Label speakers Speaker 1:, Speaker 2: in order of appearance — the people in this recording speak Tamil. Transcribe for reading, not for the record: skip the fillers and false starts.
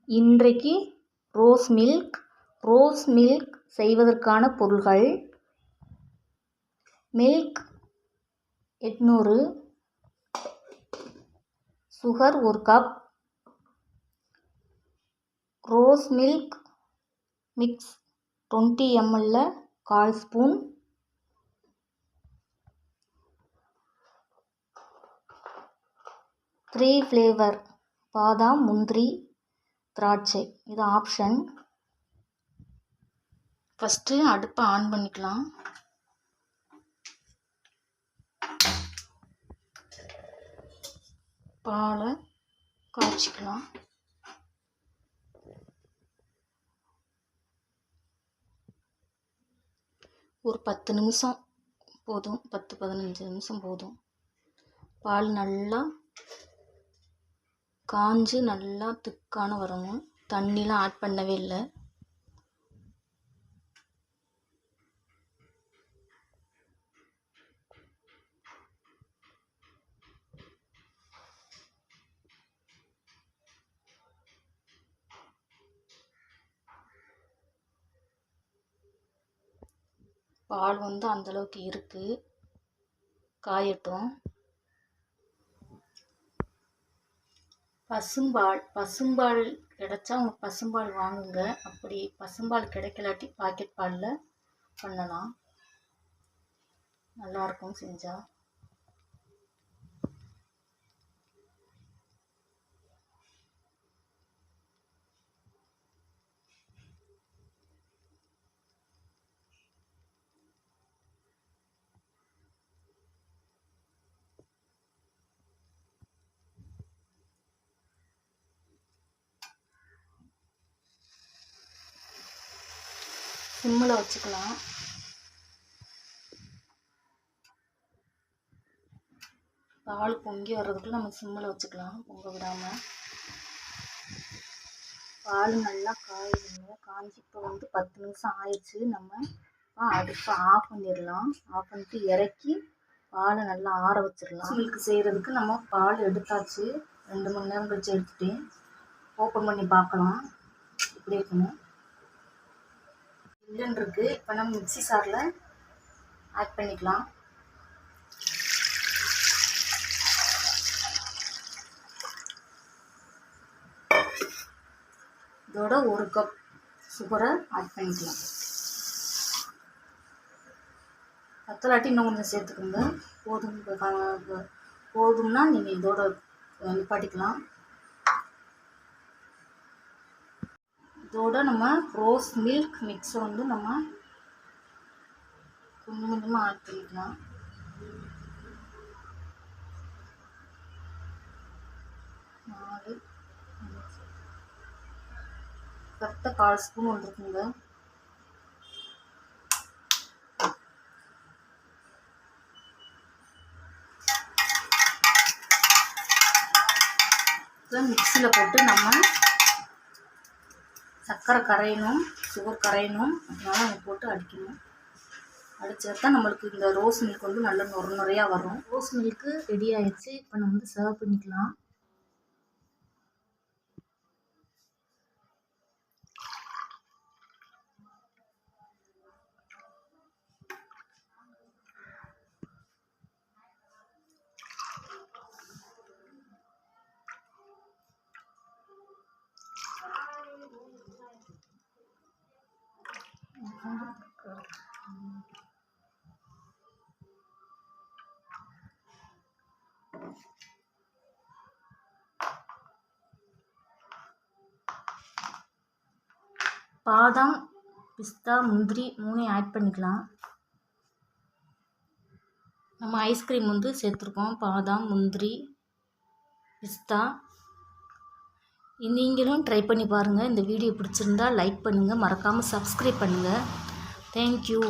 Speaker 1: இன்றைக்கு ரோஸ் மில்க் செய்வதற்கான பொருள்கள்: milk 800, sugar 1 cup, rose milk mix 20 ml 1/4 spoon, three flavour பாதாம், முந்திரி, திராட்சை. இது ஆப்ஷன். ஃபஸ்ட்டு அடுப்பை ஆன் பண்ணிக்கலாம். பாலை காய்ச்சிக்கலாம். ஒரு 10 நிமிஷம் போதும், 10-15 நிமிஷம் போதும். பால் நல்லா காஞ்சு நல்லா திக்கான வரணும். தண்ணிலாம் ஆட் பண்ணவே இல்லை. பால் அந்தளவுக்கு இருக்குது, காயட்டும். பசும்பால் கிடைச்சா பசும்பால் வாங்குங்க. அப்படி பசும்பால் கிடைக்கலாட்டி பாக்கெட் பாலில் பண்ணலாம், நல்லாயிருக்கும் செஞ்சால். சிம்மில் வச்சுக்கலாம். பால் பொங்கி வர்றதுக்குள்ள நம்ம சிம்மில் வச்சுக்கலாம், பொங்க விடாமல். பால் நல்லா காயுதுங்க, காஞ்சி இப்போ 10 நிமிஷம் ஆயிடுச்சு. நம்ம அடுப்பை ஆஃப் பண்ணிடலாம். ஆஃப் பண்ணிட்டு இறக்கி பாலை நல்லா ஆற வச்சிடலாம். மில்க் செய்கிறதுக்கு நம்ம பால் எடுத்தாச்சு. 2 மணி நேரம் கழிச்சு எடுத்துட்டேன். ஓப்பன் பண்ணி பார்க்கலாம் இப்படி இருக்கணும். இல்லைன்னு இருக்கு. இப்போ நம்ம மிக்ஸி சாரில் ஆட் பண்ணிக்கலாம். இதோட 1 கப் சுகரை ஆட் பண்ணிக்கலாம். பத்தலாட்டி இன்னும் கொஞ்சம் சேர்த்துக்கோங்க. போதும்னா நீங்கள் இதோட நிப்பாட்டிக்கலாம். இதோட நம்ம ரோஸ் மில்க் மிக்ஸை நம்ம கொஞ்சம் கொஞ்சமாக ஆட் பண்ணிக்கலாம். கரெக்டாக 1/4 ஸ்பூன் வந்துருக்குங்க. மிக்ஸியில் போட்டு நம்ம சர்க்கரை கரையணும், சுகர் கரையணும். அதனால நம்ம போட்டு அடிக்கணும். அடித்தா தான் நம்மளுக்கு இந்த ரோஸ் மில்க் நல்ல நுரையாக வரும். ரோஸ் மில்க்கு ரெடி ஆயிடுச்சு. இப்போ நம்ம சர்வ் பண்ணிக்கலாம். பாதாம், பிஸ்தா, முந்திரி 3 ஆட் பண்ணிக்கலாம். நம்ம ஐஸ்கிரீம் சேர்த்துருக்கோம். பாதாம், முந்திரி, பிஸ்தா. நீங்களும் ட்ரை பண்ணி பாருங்கள். இந்த வீடியோ பிடிச்சிருந்தா லைக் பண்ணுங்கள், மறக்காமல் சப்ஸ்கிரைப் பண்ணுங்கள். தேங்க்யூ.